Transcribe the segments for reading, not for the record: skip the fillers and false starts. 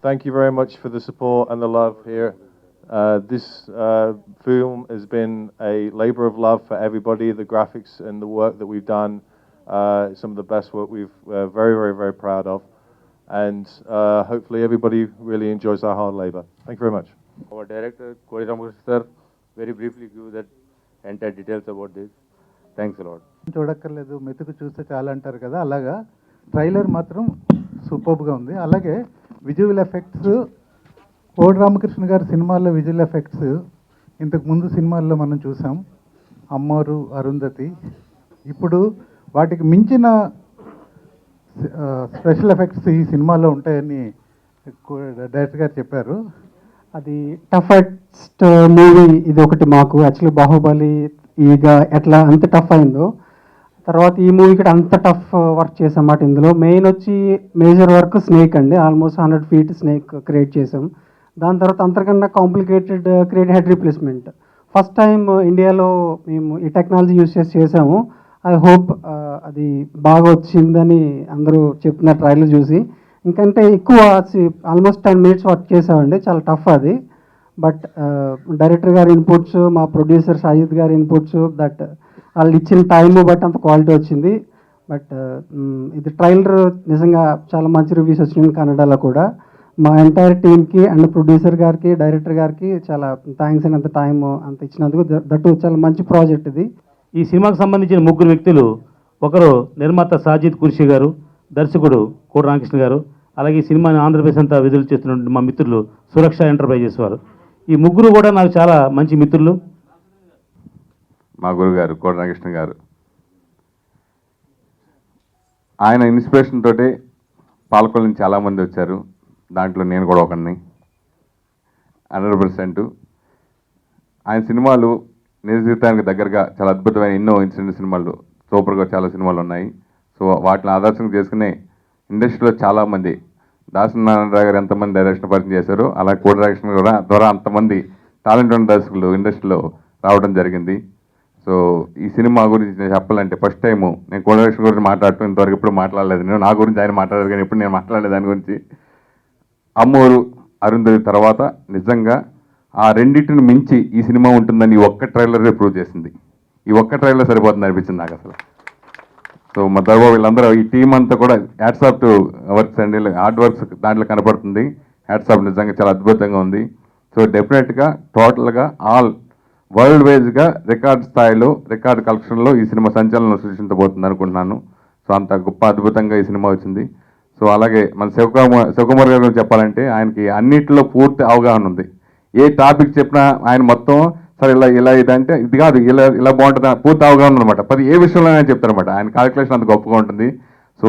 thank you very much for the support and the love here. This film has been a labor of love for everybody. The graphics and the work that we've done, some of the best work we're very, very, very proud of. And hopefully everybody really enjoys our hard labor. Thank you very much. Our director, Kodi Ramakrishna sir, very briefly give that entire details about this. Thanks a lot. చూడక్కర్లేదు, మెతుకు చూస్తే చాలా అంటారు కదా, అలాగా trailer మాత్రం సూపర్గా ఉంది. అలాగే విజువల్ ఎఫెక్ట్స్, కోడి రామకృష్ణ గారి సినిమాల్లో విజువల్ ఎఫెక్ట్స్ ఇంతకు ముందు సినిమాల్లో మనం చూసాం, అమ్మోరు, అరుంధతి. ఇప్పుడు వాటికి మించిన స్పెషల్ ఎఫెక్ట్స్ ఈ సినిమాలో ఉంటాయని డైరెక్టర్ గారు చెప్పారు. అది టఫెస్ట్ మూవీ ఇది ఒకటి మాకు. యాక్చువల్లీ బాహుబలి ఈగ ఎట్లా అంత టఫ్ అయిందో, తర్వాత ఈ మూవీకి అంత టఫ్ వర్క్ చేసామాట. ఇందులో మెయిన్ వచ్చి మేజర్ వర్క్ స్నేక్ అండి, ఆల్మోస్ట్ 100 feet స్నేక్ క్రియేట్ చేసాం. దాని తర్వాత అంతకన్నా complicated create head replacement. First time ఇండియాలో మేము ఈ టెక్నాలజీ యూస్ చేసాము. ఐ హోప్ అది బాగా వచ్చిందని అందరూ చెప్తున్నారు ట్రైలర్ చూసి. ఇంకంటే ఎక్కువ ఆల్మోస్ట్ 10 minutes వర్క్ చేసామండి, చాలా టఫ్ అది. బట్ డైరెక్టర్ గారి ఇన్పుట్స్, మా ప్రొడ్యూసర్ షాజిద్ గారి ఇన్పుట్స్, దట్ వాళ్ళు ఇచ్చిన టైము బట్ అంత క్వాలిటీ వచ్చింది. బట్ ఇది ట్రైలర్ నిజంగా చాలా మంచి రివ్యూస్ వచ్చినాయి కన్నడలో కూడా. మా ఎంటైర్ టీమ్కి అండ్ ప్రొడ్యూసర్ గారికి, డైరెక్టర్ గారికి చాలా థ్యాంక్స్ అండ్ అంత టైం అంత ఇచ్చినందుకు. దట్టు చాలా మంచి ప్రాజెక్ట్ ఇది. ఈ సినిమాకు సంబంధించిన 3 వ్యక్తులు, ఒకరు నిర్మాత సాజిద్ కుర్షి గారు, దర్శకుడు కోడి రామకృష్ణ గారు, అలాగే ఈ సినిమాని ఆంధ్రప్రదేశ్ అంతా విడుదల చేస్తున్న మా మిత్రులు సురక్ష ఎంటర్ప్రైజెస్ వారు. ఈ 3 కూడా నాకు చాలా మంచి మిత్రులు. మా గురుగారు కోడి రామకృష్ణ గారు, ఆయన ఇన్స్పిరేషన్ తోటి పాలకొల నుంచి చాలామంది వచ్చారు. దాంట్లో నేను కూడా ఒకడిని 100%. ఆయన సినిమాలు నిజ జీవితానికి దగ్గరగా చాలా అద్భుతమైన ఎన్నో ఇన్సిడెంట్ సినిమాలు, సూపర్గా చాలా సినిమాలు ఉన్నాయి. సో వాటిని ఆదర్శంగా చేసుకునే ఇండస్ట్రీలో చాలామంది, దాసనారాయణరావు గారు ఎంతమంది డైరెక్షన్ పరిచయం చేశారో, అలా కోడి రామకృష్ణ కూడా ద్వారా అంతమంది టాలెంట్ ఉన్న దర్శకులు ఇండస్ట్రీలో రావడం జరిగింది. సో ఈ సినిమా గురించి నేను చెప్పాలంటే ఫస్ట్ టైము నేను కోడి రామకృష్ణ గురించి మాట్లాడటం ఇంతవరకు ఎప్పుడు మాట్లాడలేదు. నేను నా గురించి ఆయన మాట్లాడలేదు, కానీ ఎప్పుడు నేను మాట్లాడలేదు దాని గురించి. అమ్మోరు, అరుంధతి తర్వాత నిజంగా ఆ రెండింటిని మించి ఈ సినిమా ఉంటుందని ఈ ఒక్క ట్రైలరే ప్రూవ్ చేసింది. ఈ ఒక్క ట్రైలర్ సరిపోతుంది అనిపించింది నాకు అసలు. సో మా తర్వాత వీళ్ళందరూ ఈ టీం అంతా కూడా హ్యాట్సాప్ టు వర్క్స్ అండి, హార్డ్ వర్క్స్ దాంట్లో కనపడుతుంది. హ్యాట్సాప్ నిజంగా చాలా అద్భుతంగా ఉంది. సో డెఫినెట్గా టోటల్గా ఆల్ వరల్డ్ వైజ్గా రికార్డ్ స్థాయిలో, రికార్డ్ కలెక్షన్లో ఈ సినిమా సంచలనం సృష్టించబోతుంది అనుకుంటున్నాను. సో అంత గొప్ప అద్భుతంగా ఈ సినిమా వచ్చింది. సో అలాగే మన శివకుమార్ గారి గురించి చెప్పాలంటే ఆయనకి అన్నింటిలో పూర్తి అవగాహన ఉంది. ఏ టాపిక్ చెప్పినా ఆయన మొత్తం సరే ఇలా ఇదంటే ఇది కాదు, ఇలా బాగుంటుంది పూర్తి అవగాహన అనమాట. ఏ విషయంలో ఆయన చెప్తారనమాట. ఆయన క్యాలిక్యులేషన్ అంత గొప్పగా ఉంటుంది. సో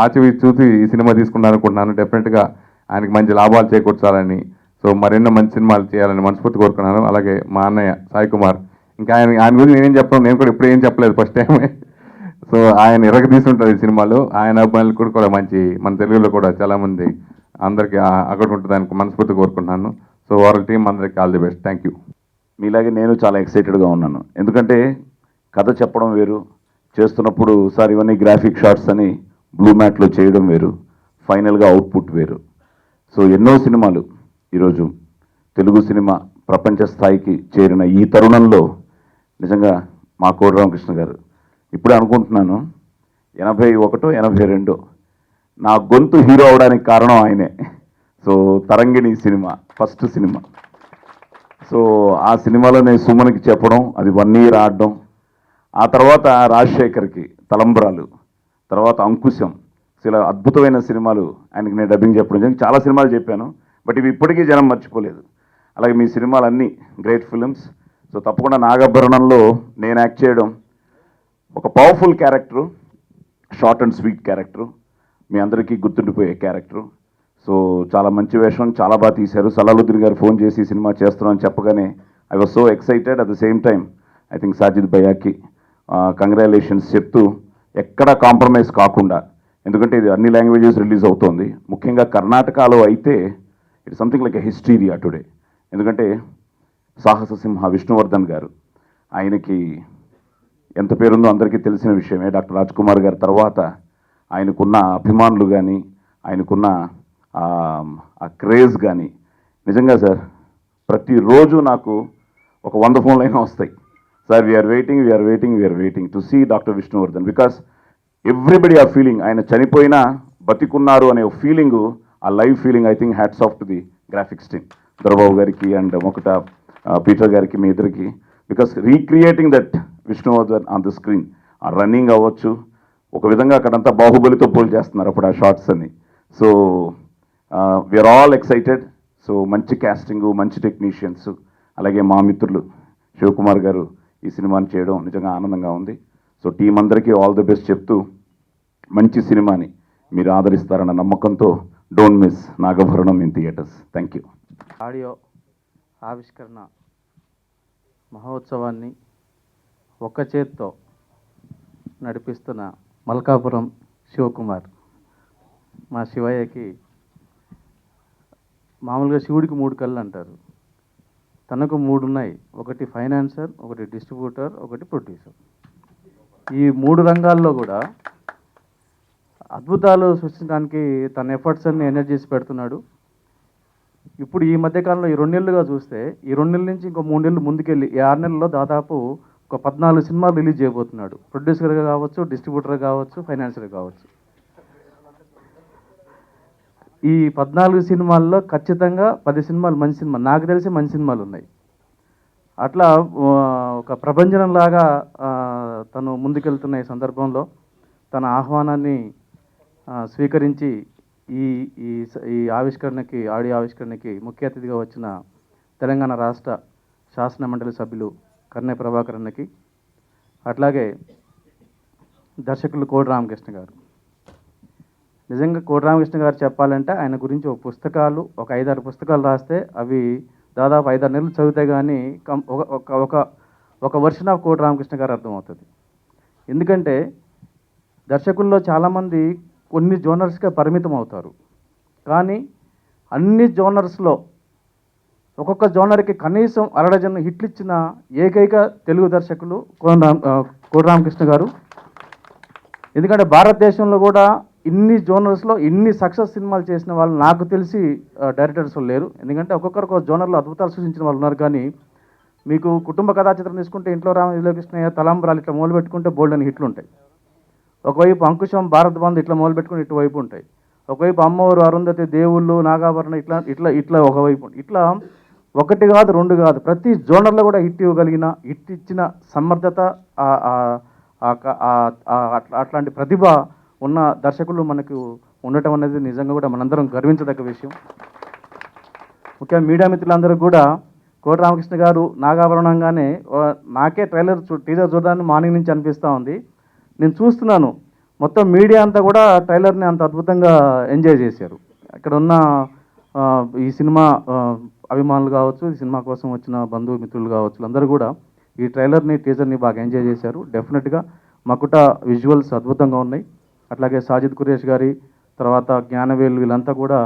ఆచి చూసి ఈ సినిమా తీసుకున్నాను అనుకుంటున్నాను. డెఫినెట్గా ఆయనకి మంచి లాభాలు చేకూర్చాలని, సో మరెన్నో మంచి సినిమాలు చేయాలని మనస్ఫూర్తి కోరుకున్నాను. అలాగే మా అన్నయ్య సాయి కుమార్, ఇంకా ఆయన గురించి నేనేం చెప్పను, నేను కూడా ఇప్పుడు ఏం చెప్పలేదు ఫస్ట్ టైమే. సో ఆయన ఎరగ తీసుకుంటారు ఈ సినిమాలో. ఆయన అబ్బాయిలు కూడా మంచి, మన తెలుగులో కూడా చాలామంది అందరికీ అక్కడ ఉంటుందని మనస్ఫూర్తి కోరుకుంటున్నాను. సో వాళ్ళ టీం అందరికీ all the best. Thank you. మీలాగే నేను చాలా ఎక్సైటెడ్గా ఉన్నాను. ఎందుకంటే కథ చెప్పడం వేరు, చేస్తున్నప్పుడు సార్ ఇవన్నీ గ్రాఫిక్ షాట్స్ అని బ్లూ మ్యాట్లో చేయడం వేరు, ఫైనల్గా అవుట్పుట్ వేరు. సో ఎన్నో సినిమాలు ఈరోజు తెలుగు సినిమా ప్రపంచ స్థాయికి చేరిన ఈ తరుణంలో నిజంగా మా కోడి రామకృష్ణ గారు, ఇప్పుడే అనుకుంటున్నాను 81, 82 నా గొంతు హీరో అవడానికి కారణం ఆయనే. సో తరంగిణి సినిమా ఫస్ట్ సినిమా. సో ఆ సినిమాలో నేను సుమన్కి చెప్పడం, అది 1 year ఆడడం, ఆ తర్వాత రాజశేఖర్కి తలంబ్రాలు, తర్వాత అంకుశం, చాలా అద్భుతమైన సినిమాలు ఆయనకి నేను డబ్బింగ్ చెప్పడం జరిగింది. చాలా సినిమాలు చెప్పాను, బట్ ఇవి ఇప్పటికీ జనం మర్చిపోలేదు. అలాగే మీ సినిమాలు అన్నీ గ్రేట్ ఫిలిమ్స్. సో తప్పకుండా నాగాభరణంలో నేను యాక్ట్ చేయడం ఒక powerful character, short and sweet character, మీ అందరికీ గుర్తుండిపోయే క్యారెక్టరు. సో చాలా మంచి వేషం, చాలా బాగా తీశారు. సలాలుద్దీన్ గారు ఫోన్ చేసి ఈ సినిమా చేస్తున్నామని చెప్పగానే I was so excited. At the same time I think Sajid భయ్యాకి కంగ్రాచులేషన్స్ చెప్తూ, ఎక్కడ కాంప్రమైజ్ కాకుండా, ఎందుకంటే ఇది అన్ని లాంగ్వేజెస్ రిలీజ్ అవుతోంది. ముఖ్యంగా కర్ణాటకలో అయితే it's something like a hysteria today. ఎందుకంటే సాహస సింహ విష్ణువర్ధన్ గారు, ఆయనకి ఎంత పేరుందో అందరికీ తెలిసిన విషయమే. డాక్టర్ రాజ్ కుమార్ గారి తర్వాత ఆయనకున్న అభిమానులు కానీ, ఆయనకున్న ఆ క్రేజ్ కానీ నిజంగా సార్ ప్రతిరోజు నాకు ఒక 100 ఫోన్లైనా వస్తాయి. Sir we are waiting to see doctor Vishnuvardhan, because everybody ఆ ఫీలింగ్, ఆయన చనిపోయినా బతికున్నారు అనే ఫీలింగు, ఆ live feeling. I think hats off to the graphics team, Dorababu గారికి అండ్ మొకట పీటర్ గారికి, మీ ఇద్దరికి, because recreating that Vishnuvardhan on the screen. ఆ రన్నింగ్ అవ్వచ్చు, ఒక విధంగా అక్కడంతా బాహుబలితో పోల్ చేస్తున్నారు అప్పుడు ఆ షార్ట్స్ అని. So we are all excited. So మంచి క్యాస్టింగు, మంచి టెక్నీషియన్స్, అలాగే మా మిత్రులు శివకుమార్ గారు ఈ సినిమాని చేయడం నిజంగా ఆనందంగా ఉంది. సో టీం అందరికీ ఆల్ ది బెస్ట్ చెప్తూ, మంచి సినిమాని మీరు ఆదరిస్తారన్న నమ్మకంతో don't miss Nagabharanam in theatres. Thank you. Audio ఆవిష్కరణ మహోత్సవాన్ని ఒక్క చేత్తో నడిపిస్తున్న మల్కాపురం శివకుమార్, మా శివయ్యకి మామూలుగా శివుడికి 3 కళ్ళు అంటారు, తనకు 3 ఉన్నాయి. ఒకటి ఫైనాన్సర్, ఒకటి డిస్ట్రిబ్యూటర్, ఒకటి ప్రొడ్యూసర్. ఈ 3 రంగాల్లో కూడా అద్భుతాలు సృష్టించడానికి తన ఎఫర్ట్స్ అన్ని ఎనర్జీస్ పెడుతున్నాడు. ఇప్పుడు ఈ మధ్యకాలంలో ఈ 2 నెలలుగా చూస్తే, ఈ 2 నెలల నుంచి ఇంకో 3 నెలలు ముందుకెళ్ళి ఈ 6 నెలల్లో దాదాపు ఒక 14 సినిమాలు రిలీజ్ చేయబోతున్నాడు. ప్రొడ్యూసర్గా కావచ్చు, డిస్ట్రిబ్యూటర్గా కావచ్చు, ఫైనాన్సర్గా కావచ్చు. ఈ 14 సినిమాల్లో ఖచ్చితంగా 10 సినిమాలు మంచి సినిమా, నాకు తెలిసి మంచి సినిమాలు ఉన్నాయి. అట్లా ఒక ప్రభంజనంలాగా తను ముందుకెళ్తున్న ఈ సందర్భంలో తన ఆహ్వానాన్ని స్వీకరించి ఈ ఈ ఈ ఆవిష్కరణకి, ఆడియో ఆవిష్కరణకి ముఖ్య అతిథిగా వచ్చిన తెలంగాణ రాష్ట్ర శాసన మండలి సభ్యులు కర్నె ప్రభాకర్ అన్నకి, అట్లాగే దర్శకులు కోడి రామకృష్ణ గారు. నిజంగా కోడి రామకృష్ణ గారు చెప్పాలంటే ఆయన గురించి ఒక 5-6 పుస్తకాలు రాస్తే అవి దాదాపు 5-6 నెలలు చదివితే కానీ ఒక వర్షన్ ఆఫ్ కోడి రామకృష్ణ గారు అర్థమవుతుంది. ఎందుకంటే దర్శకుల్లో చాలామంది కొన్ని జోనర్స్గా పరిమితం అవుతారు, కానీ అన్ని జోనర్స్లో ఒక్కొక్క జోనర్కి కనీసం 1 డజన్ హిట్లు ఇచ్చిన ఏకైక తెలుగు దర్శకులు కోడి రామకృష్ణ గారు. ఎందుకంటే భారతదేశంలో కూడా ఇన్ని జోనర్స్లో ఇన్ని సక్సెస్ సినిమాలు చేసిన వాళ్ళు నాకు తెలిసి డైరెక్టర్స్ లేరు. ఎందుకంటే ఒక్కొక్కరు జోనర్లో అద్భుతాలు సృష్టించిన వాళ్ళు ఉన్నారు. కానీ మీకు కుటుంబ కథా చిత్రం తీసుకుంటే ఇంట్లో రామకృష్ణయ్య, తలంబరాలు ఇట్లా మొదలు పెట్టుకుంటే బోల్డ్ అని హిట్లు ఉంటాయి. ఒకవైపు అంకుశం, భారత్ బంధు ఇట్లా మొదలు పెట్టుకుని ఇటువైపు ఉంటాయి. ఒకవైపు అమ్మవారు, అరుంధతి, దేవుళ్ళు, నాగాభరణ ఇట్లా ఇట్లా ఇట్లా ఒకవైపు. ఇట్లా 1 కాదు 2 కాదు, ప్రతి జోనర్లో కూడా హిట్ ఇవ్వగలిగిన, హిట్ ఇచ్చిన సమర్థత, అట్లాంటి ప్రతిభ ఉన్న దర్శకులు మనకు ఉండటం అనేది నిజంగా కూడా మనందరం గర్వించదగ్గ విషయం. ముఖ్యంగా మీడియా మిత్రులందరూ కూడా కోటి రామకృష్ణ గారు నాగాభరణంగానే నాకే టీజర్ చూడడానికి మార్నింగ్ నుంచి అనిపిస్తూ ఉంది. నేను చూస్తున్నాను మొత్తం మీడియా అంతా కూడా ట్రైలర్ని అంత అద్భుతంగా ఎంజాయ్ చేశారు. ఇక్కడ ఉన్న ఈ సినిమా అభిమానులు కావచ్చు, ఈ సినిమా కోసం వచ్చిన బంధుమిత్రులు కావచ్చు, అందరూ కూడా ఈ ట్రైలర్ని, టీజర్ని బాగా ఎంజాయ్ చేశారు. డెఫినెట్గా మకుట విజువల్స్ అద్భుతంగా ఉన్నాయి. అట్లాగే సాజిద్ కురేష్ గారి తర్వాత జ్ఞానవేలు వీళ్ళంతా కూడా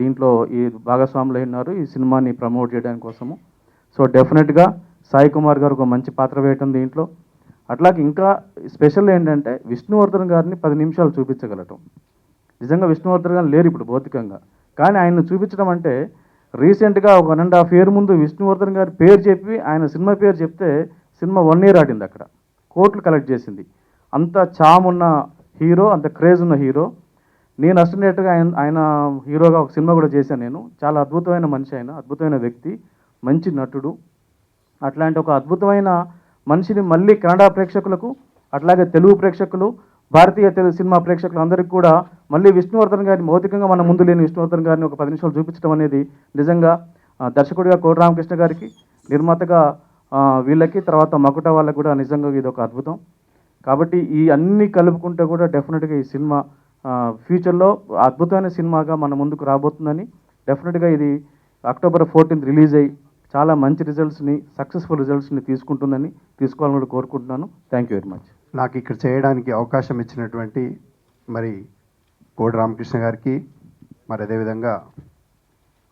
దీంట్లో ఈ భాగస్వాములు అయినారు ఈ సినిమాని ప్రమోట్ చేయడానికి కోసము. సో డెఫినెట్గా సాయి కుమార్ గారు ఒక మంచి పాత్ర వేయటం దీంట్లో. అట్లాగే ఇంకా స్పెషల్ ఏంటంటే విష్ణువర్ధన్ గారిని 10 నిమిషాలు చూపించగలటం. నిజంగా విష్ణువర్ధన్ గారు లేరు ఇప్పుడు భౌతికంగా, కానీ ఆయన్ని చూపించడం అంటే రీసెంట్గా ఒక 1.5 year ముందు విష్ణువర్ధన్ గారి పేరు చెప్పి ఆయన సినిమా పేరు చెప్తే సినిమా 1 year ఆడింది, అక్కడ కోట్లు కలెక్ట్ చేసింది. అంత చామ్ ఉన్న హీరో, అంత క్రేజ్ ఉన్న హీరో. నేను అసిస్టెంట్గా ఆయన హీరోగా ఒక సినిమా కూడా చేశాను నేను. చాలా అద్భుతమైన మనిషి ఆయన, అద్భుతమైన వ్యక్తి, మంచి నటుడు. అట్లాంటి ఒక అద్భుతమైన మనిషిని మళ్ళీ కన్నడ ప్రేక్షకులకు, అట్లాగే తెలుగు ప్రేక్షకులు, భారతీయ తెలుగు సినిమా ప్రేక్షకులు అందరికీ కూడా మళ్ళీ విష్ణువర్ధన్ గారిని, భౌతికంగా మన ముందు లేని విష్ణువర్ధన్ గారిని ఒక 10 నిమిషాలు చూపించడం అనేది నిజంగా దర్శకుడిగా కోటి రామకృష్ణ గారికి, నిర్మాతగా వీళ్ళకి, తర్వాత మకుట వాళ్ళకి కూడా నిజంగా ఇది ఒక అద్భుతం. కాబట్టి ఈ అన్నీ కలుపుకుంటే కూడా డెఫినెట్గా ఈ సినిమా ఫ్యూచర్లో అద్భుతమైన సినిమాగా మన ముందుకు రాబోతుందని, డెఫినెట్గా ఇది October 14th రిలీజ్ అయ్యి చాలా మంచి రిజల్ట్స్ని, సక్సెస్ఫుల్ రిజల్ట్స్ని తీసుకోవాలని కూడా కోరుకుంటున్నాను. Thank you very much. నాకు ఇక్కడ చేయడానికి అవకాశం ఇచ్చినటువంటి మరి కోడి రామకృష్ణ గారికి, మరి అదేవిధంగా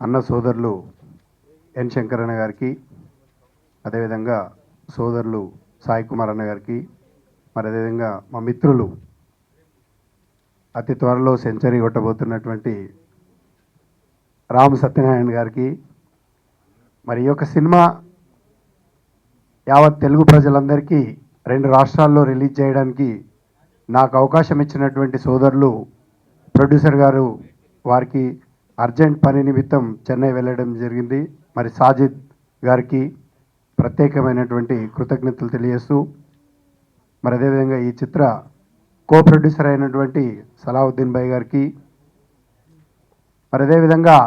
అన్న సోదరులు ఎన్ శంకర్ అన్న గారికి, అదేవిధంగా సోదరులు సాయి కుమార్ అన్న గారికి, మరి అదేవిధంగా మా మిత్రులు అతి త్వరలో సెంచరీ కొట్టబోతున్నటువంటి రామ్ సత్యనారాయణ గారికి, మరి ఈ యొక్క సినిమా యావత్ తెలుగు ప్రజలందరికీ 2 రాష్ట్రాల్లో రిలీజ్ చేయడానికి నాకు అవకాశం ఇచ్చినటువంటి సోదరులు ప్రొడ్యూసర్ గారు, వారికి అర్జెంట్ పని నిమిత్తం చెన్నై వెళ్ళడం జరిగింది. మరి సాజిద్ గారికి ప్రత్యేకమైనటువంటి కృతజ్ఞతలు తెలియజేస్తూ, మరి అదేవిధంగా ఈ చిత్ర కో ప్రొడ్యూసర్ అయినటువంటి సలావుద్దీన్ భాయ్ గారికి, మరి అదేవిధంగా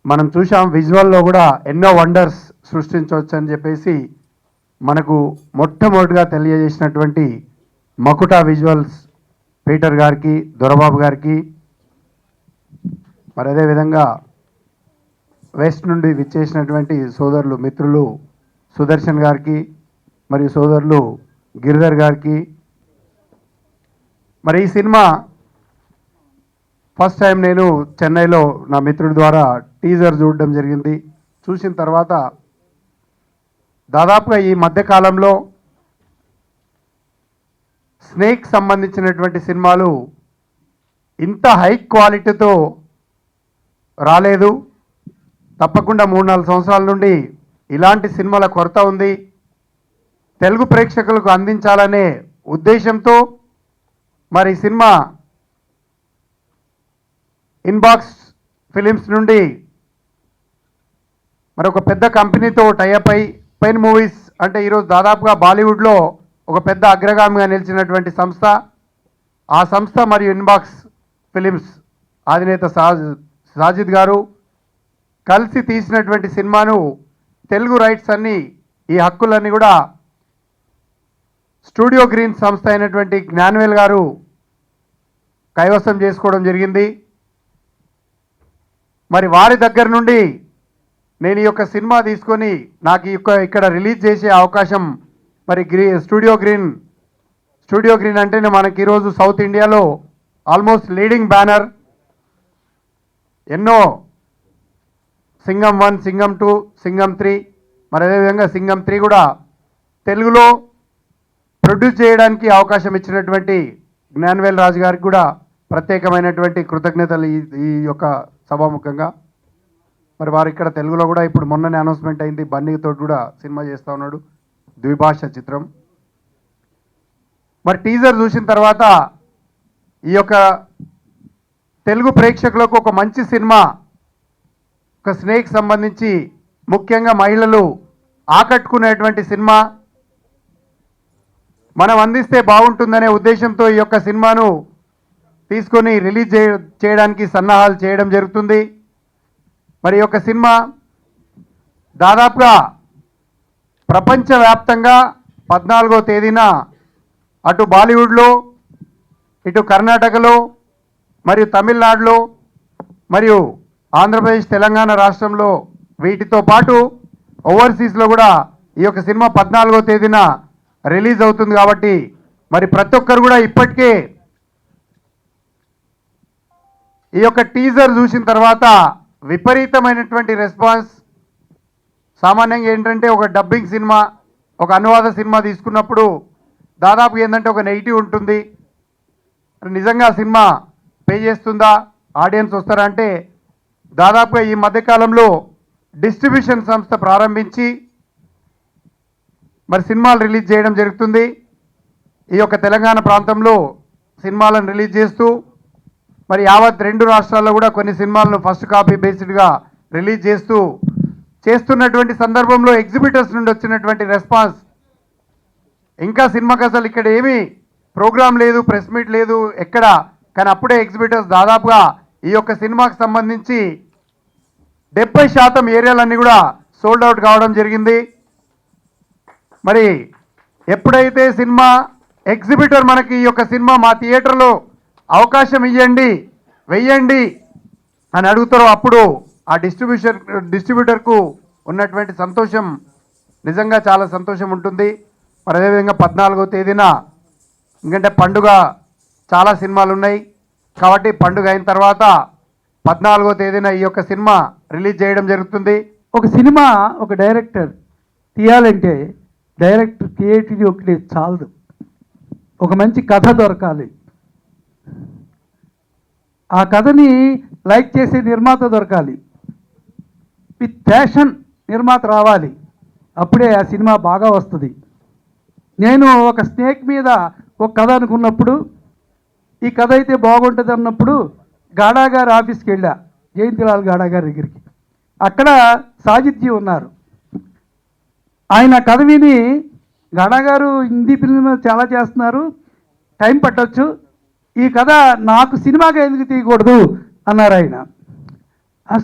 మనం చూసాం విజువల్లో కూడా ఎన్నో వండర్స్ సృష్టించవచ్చు అని చెప్పేసి మనకు మొట్టమొదటిగా తెలియజేసినటువంటి మకుటా విజువల్స్ పీటర్ గారికి, దొరబాబు గారికి, మరి అదేవిధంగా వెస్ట్ నుండి విచ్చేసినటువంటి సోదరులు మిత్రులు సుదర్శన్ గారికి, మరియు సోదరులు గిరిధర్ గారికి. మరి ఈ సినిమా ఫస్ట్ టైం నేను చెన్నైలో నా మిత్రుడి ద్వారా టీజర్ చూడడం జరిగింది. చూసిన తర్వాత దాదాపుగా ఈ మధ్యకాలంలో స్నేక్ సంబంధించినటువంటి సినిమాలు ఇంత హై క్వాలిటీతో రాలేదు. తప్పకుండా 3-4 సంవత్సరాల నుండి ఇలాంటి సినిమాల కొరత ఉంది. తెలుగు ప్రేక్షకులకు అందించాలనే ఉద్దేశంతో మరి సినిమా ఇన్బాక్స్ ఫిలిమ్స్ నుండి మరి ఒక పెద్ద కంపెనీతో టైఅప్ అయి పెన్ మూవీస్ అంటే ఈరోజు దాదాపుగా బాలీవుడ్లో ఒక పెద్ద అగ్రగామిగా నిలిచినటువంటి సంస్థ, ఆ సంస్థ మరియు ఇన్బాక్స్ ఫిలిమ్స్ అధినేత సాజిద్ గారు కలిసి తీసినటువంటి సినిమాను తెలుగు రైట్స్ అన్నీ, ఈ హక్కులన్నీ కూడా స్టూడియో గ్రీన్ సంస్థ అయినటువంటి జ్ఞానవేల్ గారు కైవసం చేసుకోవడం జరిగింది. మరి వారి దగ్గర నుండి నేను ఈ యొక్క సినిమా తీసుకొని నాకు ఇక్కడ రిలీజ్ చేసే అవకాశం మరి స్టూడియో గ్రీన్ అంటేనే మనకి ఈరోజు సౌత్ ఇండియాలో ఆల్మోస్ట్ లీడింగ్ బ్యానర్. ఎన్నో సింగం 1, సింగం 2, సింగం 3, మరి అదేవిధంగా సింగం 3 కూడా తెలుగులో ప్రొడ్యూస్ చేయడానికి అవకాశం ఇచ్చినటువంటి జ్ఞానవేల్ రాజు గారికి కూడా ప్రత్యేకమైనటువంటి కృతజ్ఞతలు ఈ యొక్క సభాముఖంగా. మరి వారు ఇక్కడ తెలుగులో కూడా ఇప్పుడు మొన్ననే అనౌన్స్మెంట్ అయింది, బన్నీతో కూడా సినిమా చేస్తూ ఉన్నాడు, ద్విభాష చిత్రం. మరి టీజర్ చూసిన తర్వాత ఈ యొక్క తెలుగు ప్రేక్షకులకు ఒక మంచి సినిమా, ఒక స్నేక్ సంబంధించి ముఖ్యంగా మహిళలు ఆకట్టుకునేటువంటి సినిమా మనం అందిస్తే బాగుంటుందనే ఉద్దేశంతో ఈ యొక్క సినిమాను తీసుకొని రిలీజ్ చేయడానికి సన్నాహాలు చేయడం జరుగుతుంది. మరి యొక్క సినిమా దాదాపుగా ప్రపంచవ్యాప్తంగా 14వ తేదీన అటు బాలీవుడ్లో, ఇటు కర్ణాటకలో, మరియు తమిళనాడులో, మరియు ఆంధ్రప్రదేశ్, తెలంగాణ రాష్ట్రంలో, వీటితో పాటు ఓవర్సీస్లో కూడా ఈ యొక్క సినిమా 14వ తేదీన రిలీజ్ అవుతుంది. కాబట్టి మరి ప్రతి ఒక్కరు కూడా ఇప్పటికే ఈ యొక్క టీజర్ చూసిన తర్వాత విపరీతమైనటువంటి రెస్పాన్స్. సామాన్యంగా ఏంటంటే ఒక డబ్బింగ్ సినిమా, ఒక అనువాద సినిమా తీసుకున్నప్పుడు దాదాపు ఏంటంటే ఒక నెగిటివ్ ఉంటుంది. నిజంగా సినిమా పే చేస్తుందా, ఆడియన్స్ వస్తారా అంటే దాదాపుగా ఈ మధ్యకాలంలో డిస్ట్రిబ్యూషన్ సంస్థ ప్రారంభించి మరి సినిమాలు రిలీజ్ చేయడం జరుగుతుంది. ఈ యొక్క తెలంగాణ ప్రాంతంలో సినిమాలను రిలీజ్ చేస్తూ మరి యావత్ 2 రాష్ట్రాల్లో కూడా కొన్ని సినిమాలను ఫస్ట్ కాపీ బేస్డ్గా రిలీజ్ చేస్తున్నటువంటి సందర్భంలో ఎగ్జిబిటర్స్ నుండి వచ్చినటువంటి రెస్పాన్స్, ఇంకా సినిమాకి అసలు ఇక్కడ ఏమీ ప్రోగ్రామ్ లేదు, ప్రెస్ మీట్ లేదు ఎక్కడ, కానీ అప్పుడే ఎగ్జిబిటర్స్ దాదాపుగా ఈ యొక్క సినిమాకి సంబంధించి 70% ఏరియాలన్నీ కూడా సోల్డ్ అవుట్ కావడం జరిగింది. మరి ఎప్పుడైతే సినిమా ఎగ్జిబిటర్ మనకి ఈ యొక్క సినిమా మా థియేటర్లో అవకాశం ఇవ్వండి, వెయ్యండి అని అడుగుతారో అప్పుడు ఆ డిస్ట్రిబ్యూటర్కు ఉన్నటువంటి సంతోషం నిజంగా చాలా సంతోషం ఉంటుంది. మరి అదేవిధంగా 14వ తేదీన ఎందుకంటే పండుగ చాలా సినిమాలు ఉన్నాయి కాబట్టి పండుగ అయిన తర్వాత 14వ తేదీన ఈ యొక్క సినిమా రిలీజ్ చేయడం జరుగుతుంది. ఒక సినిమా ఒక డైరెక్టర్ తీయాలంటే డైరెక్టర్ క్రియేటివిటీ ఒకటి చాలదు, ఒక మంచి కథ దొరకాలి. ఆ కథని లైక్ చేసే నిర్మాత దొరకాలి, విత్ ప్యాషన్ నిర్మాత రావాలి, అప్పుడే ఆ సినిమా బాగా వస్తుంది. నేను ఒక స్నేక్ మీద ఒక కథ అనుకున్నప్పుడు, ఈ కథ అయితే బాగుంటుంది అన్నప్పుడు గాడా గారి ఆఫీస్కి వెళ్ళా, జయంతిలాల్ గాడా గారి దగ్గరికి. అక్కడ సాజిద్జీ ఉన్నారు. ఆయన కథ విని, గాడా గారు హిందీ ఫిల్మ్ చాలా చేస్తున్నారు, టైం పట్టొచ్చు, ఈ కథ నాకు సినిమాగా ఎందుకు తీయకూడదు అన్నారు ఆయన.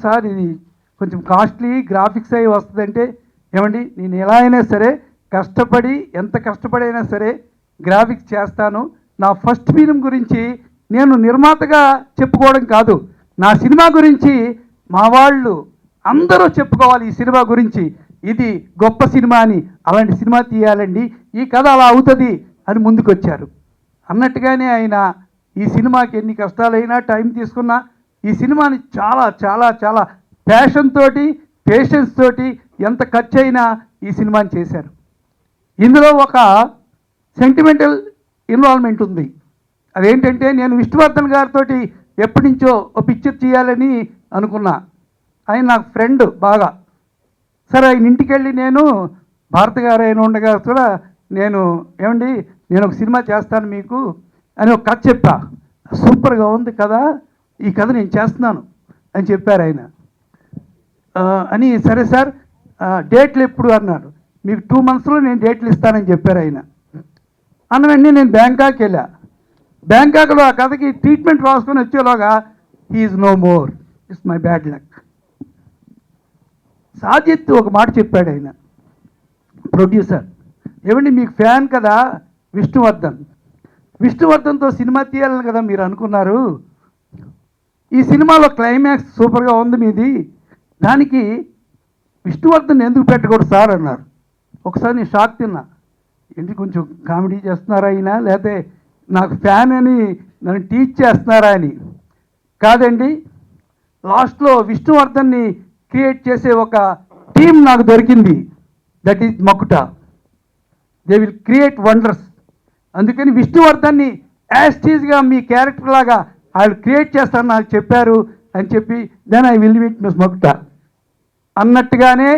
సార్ ఇది కొంచెం కాస్ట్లీ, గ్రాఫిక్స్ అయి వస్తుందంటే, ఏమండి నేను ఎలా అయినా సరే కష్టపడి, ఎంత కష్టపడైనా సరే గ్రాఫిక్స్ చేస్తాను. నా ఫస్ట్ ఫిలిం గురించి నేను నిర్మాతగా చెప్పుకోవడం కాదు, నా సినిమా గురించి మా వాళ్ళు అందరూ చెప్పుకోవాలి ఈ సినిమా గురించి, ఇది గొప్ప సినిమా అని, అలాంటి సినిమా తీయాలండి, ఈ కథ అలా అవుతుంది అని ముందుకొచ్చారు. అన్నట్టుగానే ఆయన ఈ సినిమాకి ఎన్ని కష్టాలైనా, టైం తీసుకున్నా ఈ సినిమాని చాలా చాలా చాలా ప్యాషన్ తోటి, పేషెన్స్ తోటి, ఎంత ఖర్చు అయినా ఈ సినిమాని చేశారు. ఇందులో ఒక సెంటిమెంటల్ ఇన్వాల్వ్మెంట్ ఉంది. అదేంటంటే, నేను విష్ణువర్ధన్ గారితో ఎప్పటి నుంచో ఒక పిక్చర్ చేయాలని అనుకున్నా. ఆయన నాకు ఫ్రెండ్ బాగా. సరే ఆయన ఇంటికి వెళ్ళి నేను, భారత్ గారు అయిన ఉండగా కూడా నేను, ఏమండి నేను ఒక సినిమా చేస్తాను మీకు అని ఒక కథ చెప్పా. సూపర్గా ఉంది కదా, ఈ కథ నేను చేస్తున్నాను అని చెప్పారు ఆయన. అని సరే సార్ డేట్లు ఎప్పుడు అన్నాడు. మీకు 2 monthsలో నేను డేట్లు ఇస్తానని చెప్పారు ఆయన. అన్న వెంటనే నేను బ్యాంకాక్ వెళ్ళా. బ్యాంకాక్లో ఆ కథకి ట్రీట్మెంట్ రాసుకొని వచ్చేలోగా he's no more, it's my bad luck. Sajid ఒక మాట చెప్పాడు ఆయన, ప్రొడ్యూసర్, ఏమండి మీకు ఫ్యాన్ కదా విష్ణువర్ధన్, విష్ణువర్ధన్తో సినిమా తీయాలని కదా మీరు అనుకున్నారు, ఈ సినిమాలో క్లైమాక్స్ సూపర్గా ఉంది మీది, దానికి విష్ణువర్ధన్ ఎందుకు పెట్టకూడదు సార్ అన్నారు. ఒకసారి నేను షాక్ తిన్నా, ఏంటి కొంచెం కామెడీ చేస్తున్నారా అయినా, లేకపోతే నాకు ఫ్యాన్ అని నన్ను టీచ్ చేస్తున్నారా అని. కాదండి, లాస్ట్లో విష్ణువర్ధన్ని క్రియేట్ చేసే ఒక టీం నాకు దొరికింది, that is మకుటా, they will create wonders. అందుకని విష్ణువర్ధన్ని యాస్టీజ్గా మీ క్యారెక్టర్ లాగా వాళ్ళు క్రియేట్ చేస్తాను నాకు చెప్పారు అని చెప్పి, then I will meet miss మకుటా అన్నట్టుగానే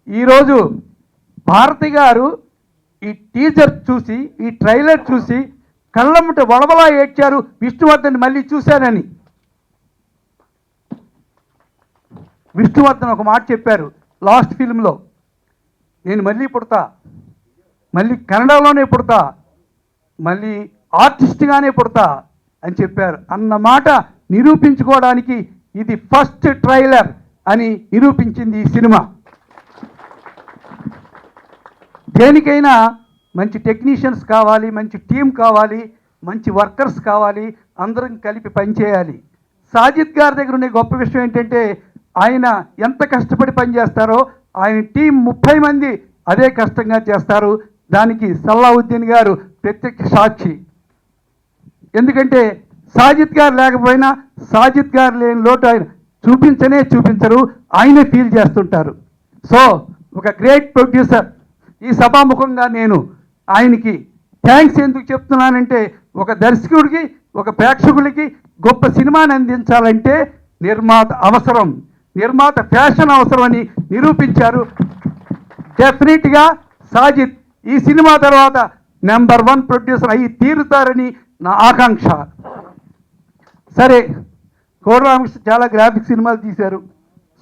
ఈరోజు భారతి గారు ఈ టీజర్ చూసి, ఈ ట్రైలర్ చూసి కళ్ళముట వడవలా ఏడ్చారు, విష్ణువర్ధన్ మళ్ళీ చూశానని. విష్ణువర్ధన్ ఒక మాట చెప్పారు లాస్ట్ ఫిల్మ్లో, నేను మళ్ళీ పుడతా, మళ్ళీ కన్నడలోనే పుడతా, మళ్ళీ ఆర్టిస్ట్గానే పుడతా అని చెప్పారు. అన్న మాట నిరూపించుకోవడానికి ఇది ఫస్ట్ ట్రైలర్ అని నిరూపించింది ఈ సినిమా. దేనికైనా మంచి టెక్నీషియన్స్ కావాలి, మంచి టీం కావాలి, మంచి వర్కర్స్ కావాలి, అందరం కలిపి పనిచేయాలి. సాజిద్ గారి దగ్గర ఉండే గొప్ప విషయం ఏంటంటే, ఆయన ఎంత కష్టపడి పనిచేస్తారో ఆయన టీం 30 మంది అదే కష్టంగా చేస్తారు. దానికి సల్లావుద్దీన్ గారు ప్రత్యక్ష సాక్షి. ఎందుకంటే సాజిద్ గారు లేకపోయినా, సాజిద్ గారు లేని లోటు ఆయన చూపించరు, ఆయనే ఫీల్ చేస్తుంటారు. సో ఒక గ్రేట్ ప్రొడ్యూసర్, ఈ సభాముఖంగా నేను ఆయనకి థ్యాంక్స్ ఎందుకు చెప్తున్నానంటే, ఒక దర్శకుడికి, ఒక ప్రేక్షకులకి గొప్ప సినిమాని అందించాలంటే నిర్మాత అవసరం, నిర్మాత ఫ్యాషన్ అవసరం అని నిరూపించారు. డెఫినెట్గా సాజిద్ ఈ సినిమా తర్వాత నెంబర్ 1 ప్రొడ్యూసర్ అయ్యి తీరుతారని నా ఆకాంక్ష. సరే, కోడరామకృష్ణ చాలా గ్రాఫిక్ సినిమాలు తీశారు,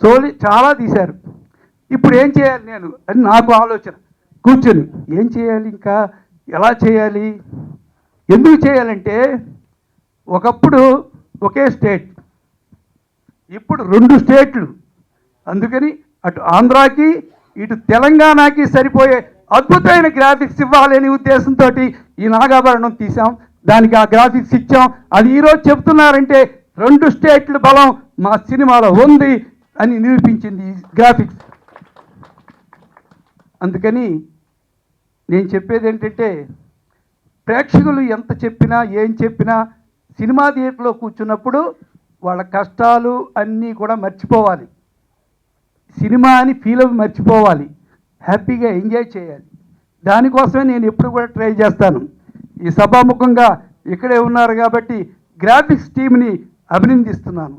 సోలి చాలా తీశారు. ఇప్పుడు ఏం చేయాలి నేను అని నాకు ఆలోచన. కూర్చొని ఏం చేయాలి, ఇంకా ఎలా చేయాలి, ఎందుకు చేయాలంటే, ఒకప్పుడు ఒకే స్టేట్, ఇప్పుడు 2 స్టేట్లు. అందుకని అటు ఆంధ్రాకి ఇటు తెలంగాణకి సరిపోయే అద్భుతమైన గ్రాఫిక్స్ ఇవ్వాలనే ఉద్దేశంతో ఈ నాగాభరణం తీసాం, దానికి ఆ గ్రాఫిక్స్ ఇచ్చాం. అది ఈరోజు చెప్తున్నారంటే 2 స్టేట్ల బలం మా సినిమాలో ఉంది అని నిరూపించింది ఈ గ్రాఫిక్స్. అందుకని నేను చెప్పేది ఏంటంటే, ప్రేక్షకులు ఎంత చెప్పినా ఏం చెప్పినా సినిమా థియేటర్లో కూర్చున్నప్పుడు వాళ్ళ కష్టాలు అన్నీ కూడా మర్చిపోవాలి, సినిమా అని ఫీల్ అవి మర్చిపోవాలి, హ్యాపీగా ఎంజాయ్ చేయాలి. దానికోసమే నేను ఎప్పుడు కూడా ట్రై చేస్తాను. ఈ సభాముఖంగా ఇక్కడే ఉన్నారు కాబట్టి గ్రాఫిక్స్ టీంని అభినందిస్తున్నాను.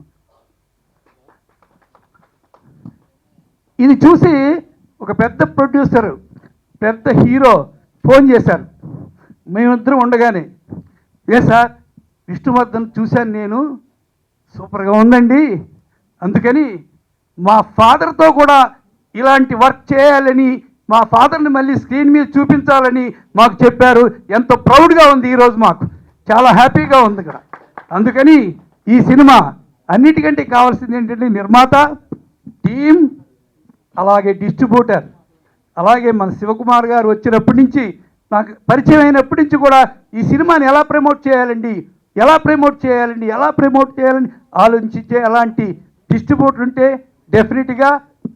ఇది చూసి ఒక పెద్ద ప్రొడ్యూసర్, పెద్ద హీరో ఫోన్ చేశారు. మేమిద్దరం ఉండగానే, ఏ సార్ విష్ణువర్ధన్ చూశాను నేను, సూపర్గా ఉందండి, అందుకని మా ఫాదర్తో కూడా ఇలాంటి వర్క్ చేయాలని, మా ఫాదర్ని మళ్ళీ స్క్రీన్ మీద చూపించాలని మాకు చెప్పారు. ఎంతో ప్రౌడ్గా ఉంది ఈరోజు, మాకు చాలా హ్యాపీగా ఉంది ఇక్కడ. అందుకని ఈ సినిమా అన్నిటికంటే కావాల్సింది ఏంటంటే నిర్మాత, టీం, అలాగే డిస్ట్రిబ్యూటర్, అలాగే మన శివకుమార్ గారు వచ్చినప్పటి నుంచి నాకు పరిచయం అయినప్పటి నుంచి కూడా ఈ సినిమాని ఎలా ప్రమోట్ చేయాలని ఆలోచించే అలాంటి డిస్ట్రిబ్యూటర్ ఉంటే డెఫినెట్గా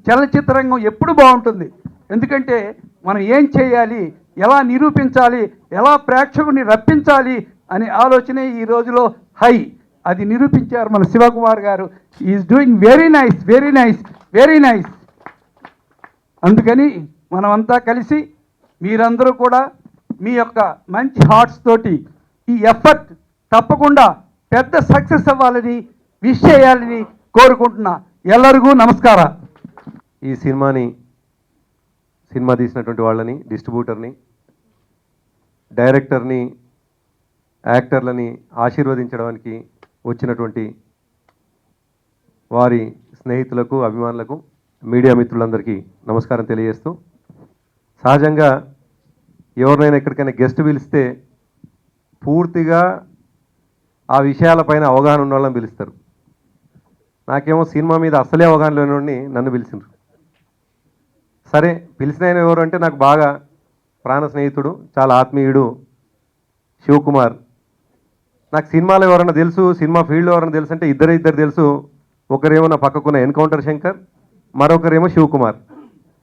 చలనచిత్ర రంగం ఎప్పుడు బాగుంటుంది. ఎందుకంటే మనం ఏం చేయాలి, ఎలా నిరూపించాలి, ఎలా ప్రేక్షకుని రప్పించాలి అనే ఆలోచనే ఈ రోజులో హై. అది నిరూపించారు మన శివకుమార్ గారు. Is doing very nice. అందుకని మనమంతా కలిసి మీరందరూ కూడా మీ యొక్క మంచి హార్ట్స్ తోటి ఈ ఎఫర్ట్ తప్పకుండా పెద్ద సక్సెస్ అవ్వాలని, విష్ చేయాలని కోరుకుంటున్నా. ఎల్లరిಗೂ నమస్కారం. ఈ సినిమా తీసినటువంటి వాళ్ళని, డిస్ట్రిబ్యూటర్ని, డైరెక్టర్ని, యాక్టర్లని ఆశీర్వదించడానికి వచ్చినటువంటి వారి స్నేహితులకు, అభిమానులకు, మీడియా మిత్రులందరికీ నమస్కారం తెలియజేస్తూ, సహజంగా ఎవరినైనా ఎక్కడికైనా గెస్ట్ పిలిస్తే పూర్తిగా ఆ విషయాలపైన అవగాహన ఉన్న వాళ్ళని పిలుస్తారు. నాకేమో సినిమా మీద అసలే అవగాహన లేని నన్ను పిలిచిండ్రు. సరే, పిలిచిన ఆయన ఎవరు అంటే నాకు బాగా ప్రాణ స్నేహితుడు, చాలా ఆత్మీయుడు శివకుమార్. నాకు సినిమాలో ఎవరైనా తెలుసు, సినిమా ఫీల్డ్లో ఎవరైనా తెలుసు అంటే ఇద్దరు తెలుసు. ఒకరేమో నా పక్కకున్న ఎన్కౌంటర్ శంకర్, మరొకరేమో శివకుమార్.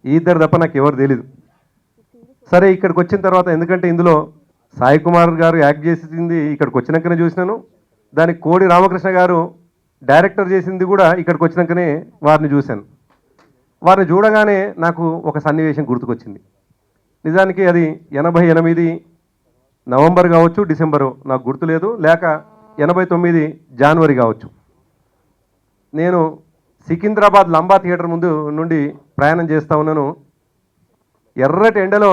ఈ ఇద్దరు తప్ప నాకు ఎవరు తెలీదు. సరే, ఇక్కడికి వచ్చిన తర్వాత, ఎందుకంటే ఇందులో సాయి కుమార్ గారు యాక్ట్ చేసింది ఇక్కడికి వచ్చినాకనే చూసినాను, దానికి కోడి రామకృష్ణ గారు డైరెక్టర్ చేసింది కూడా ఇక్కడికి వచ్చినాకనే వారిని చూశాను. వారిని చూడగానే నాకు ఒక సన్నివేశం గుర్తుకొచ్చింది. నిజానికి అది 88 నవంబర్ కావచ్చు, డిసెంబరు, నాకు గుర్తులేదు, లేక 89 జనవరి కావచ్చు. నేను సికింద్రాబాద్ లంబా థియేటర్ ముందు నుండి ప్రయాణం చేస్తూ ఉన్నాను. ఎర్రటి ఎండలో,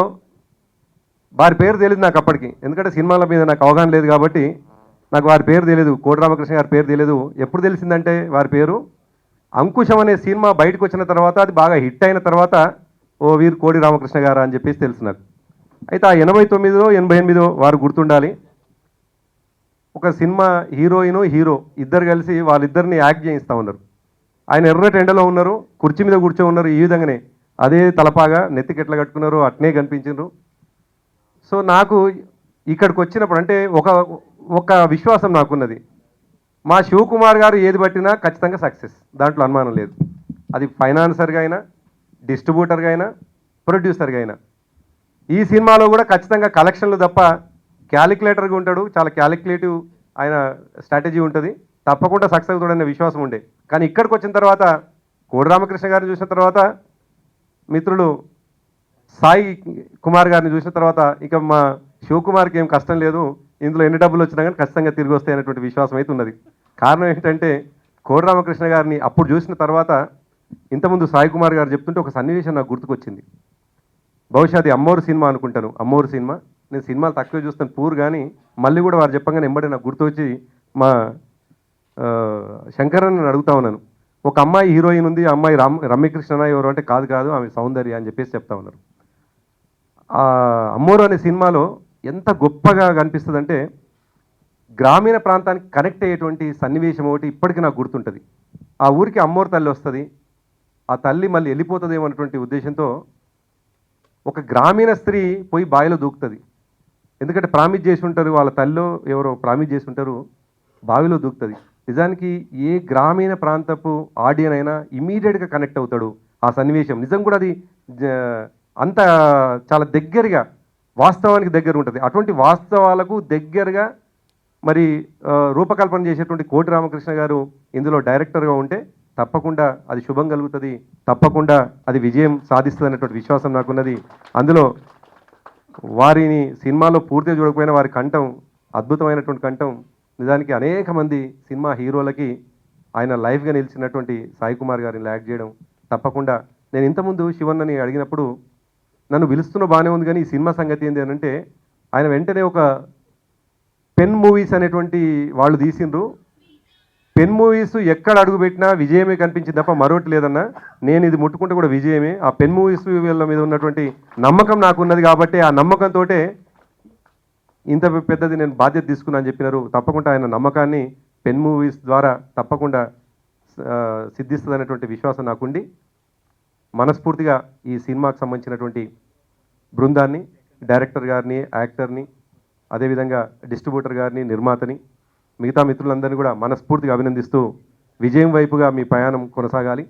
వారి పేరు తెలియదు నాకు అప్పటికి, ఎందుకంటే సినిమాల మీద నాకు అవగాహన లేదు కాబట్టి నాకు వారి పేరు తెలియదు, కోడి రామకృష్ణ గారి పేరు తెలియదు. ఎప్పుడు తెలిసిందంటే వారి పేరు అంకుశం అనే సినిమా బయటకు వచ్చిన తర్వాత, అది బాగా హిట్ అయిన తర్వాత, ఓ వీరు కోడి రామకృష్ణ గారు అని చెప్పేసి తెలుసు నాకు. అయితే ఆ 89 88 వారు గుర్తుండాలి. ఒక సినిమా హీరోయిన్, హీరో ఇద్దరు కలిసి వాళ్ళిద్దరిని యాక్ట్ చేయిస్తూ ఉన్నారు. ఆయన ఎర్రటి ఎండలో ఉన్నారు, కుర్చీ మీద కూర్చో ఉన్నారు. ఈ విధంగానే అదే తలపాగా నెత్తికి ఎట్లా కట్టుకున్నారు అట్నే కనిపించారు. సో నాకు ఇక్కడికి వచ్చినప్పుడు అంటే ఒక విశ్వాసం నాకున్నది, మా శివకుమార్ గారు ఏది పట్టినా ఖచ్చితంగా సక్సెస్, దాంట్లో అనుమానం లేదు. అది ఫైనాన్సర్గా అయినా, డిస్ట్రిబ్యూటర్గా అయినా, ప్రొడ్యూసర్గా అయినా. ఈ సినిమాలో కూడా ఖచ్చితంగా కలెక్షన్లు తప్ప క్యాలిక్యులేటర్గా ఉంటాడు, చాలా క్యాలిక్యులేటివ్ ఆయన స్ట్రాటజీ ఉంటుంది, తప్పకుండా సక్సెస్ అవుతాడనే విశ్వాసం ఉండే. కానీ ఇక్కడికి వచ్చిన తర్వాత, కోడి రామకృష్ణ గారిని చూసిన తర్వాత, మిత్రులు సాయి కుమార్ గారిని చూసిన తర్వాత, ఇక మా శివకుమార్కి ఏం కష్టం లేదు, ఇందులో ఎన్ని డబ్బులు వచ్చినా కానీ ఖచ్చితంగా తిరిగి వస్తాయి అనేటువంటి విశ్వాసం అయితే ఉన్నది. కారణం ఏంటంటే, కోడి రామకృష్ణ గారిని అప్పుడు చూసిన తర్వాత, ఇంతకుముందు సాయి కుమార్ గారు చెప్తుంటే ఒక సన్నివేశం నాకు గుర్తుకొచ్చింది. బహుశా అది అమ్మోరు సినిమా అనుకుంటాను, అమ్మోరు సినిమా. నేను సినిమాలు తక్కువ చూస్తాను, పూర్, కానీ మళ్ళీ కూడా వారు చెప్పగానే ఎంబడి నాకు గుర్తొచ్చి మా శంకరన్ అడుగుతా ఉన్నాను. ఒక అమ్మాయి హీరోయిన్ ఉంది, ఆ అమ్మాయి రమ్యకృష్ణ ఎవరు అంటే కాదు ఆమె సౌందర్య అని చెప్పేసి చెప్తా ఉన్నారు. అమ్మోరు అనే సినిమాలో ఎంత గొప్పగా కనిపిస్తుంది అంటే, గ్రామీణ ప్రాంతానికి కనెక్ట్ అయ్యేటువంటి సన్నివేశం ఒకటి ఇప్పటికీ నాకు గుర్తుంటుంది. ఆ ఊరికి అమ్మోరు తల్లి వస్తుంది, ఆ తల్లి మళ్ళీ వెళ్ళిపోతుందేమో అనేటువంటి ఉద్దేశంతో ఒక గ్రామీణ స్త్రీ పోయి బావిలో దూకుతుంది. ఎందుకంటే ప్రామిస్ చేసి ఉంటారు, వాళ్ళ తల్లిలో ఎవరో ప్రామిస్ చేసి ఉంటారు, బావిలో దూకుతుంది. నిజానికి ఏ గ్రామీణ ప్రాంతపు ఆడియన్ అయినా ఇమీడియట్గా కనెక్ట్ అవుతాడు ఆ సన్నివేశం. నిజం కూడా అది అంత చాలా దగ్గరగా వాస్తవానికి దగ్గర ఉంటుంది. అటువంటి వాస్తవాలకు దగ్గరగా మరి రూపకల్పన చేసేటువంటి కోటి రామకృష్ణ గారు ఇందులో డైరెక్టర్గా ఉంటే తప్పకుండా అది శుభం కలుగుతుంది, తప్పకుండా అది విజయం సాధిస్తుంది అనేటువంటి విశ్వాసం నాకున్నది. అందులో వారిని సినిమాలో పూర్తిగా చూడకపోయినా వారి కంఠం అద్భుతమైనటువంటి కంఠం. నిజానికి అనేక మంది సినిమా హీరోలకి ఆయన లైఫ్గా నిలిచినటువంటి సాయి కుమార్ గారిని యాక్ట్ చేయడం తప్పకుండా నేను ఇంతకుముందు శివన్నని అడిగినప్పుడు నన్ను పిలుస్తున్న బాగానే ఉంది కానీ ఈ సినిమా సంగతి ఏంటి అని అంటే ఆయన వెంటనే ఒక పెన్ మూవీస్ అనేటువంటి వాళ్ళు తీసిండ్రు. పెన్ మూవీస్ ఎక్కడ అడుగుపెట్టినా విజయమే కనిపించింది తప్ప మరొకటి లేదన్నా. నేను ఇది ముట్టుకుంటే కూడా విజయమే. ఆ పెన్ మూవీస్ వీళ్ళ మీద ఉన్నటువంటి నమ్మకం నాకు ఉన్నది కాబట్టి ఆ నమ్మకంతో ఇంత పెద్దది నేను బాధ్యత తీసుకున్నా అని చెప్పినారు. తప్పకుండా ఆయన నమ్మకాన్ని పెన్ మూవీస్ ద్వారా తప్పకుండా సిద్ధిస్తుందనేటువంటి విశ్వాసం నాకుండి మనస్ఫూర్తిగా ఈ సినిమాకు సంబంధించినటువంటి బృందాన్ని, డైరెక్టర్ గారిని, యాక్టర్ని, అదేవిధంగా డిస్ట్రిబ్యూటర్ గారిని, నిర్మాతని, మిగతా మిత్రులందరినీ కూడా మనస్ఫూర్తిగా అభినందిస్తూ విజయం వైపుగా మీ ప్రయాణం కొనసాగాలి.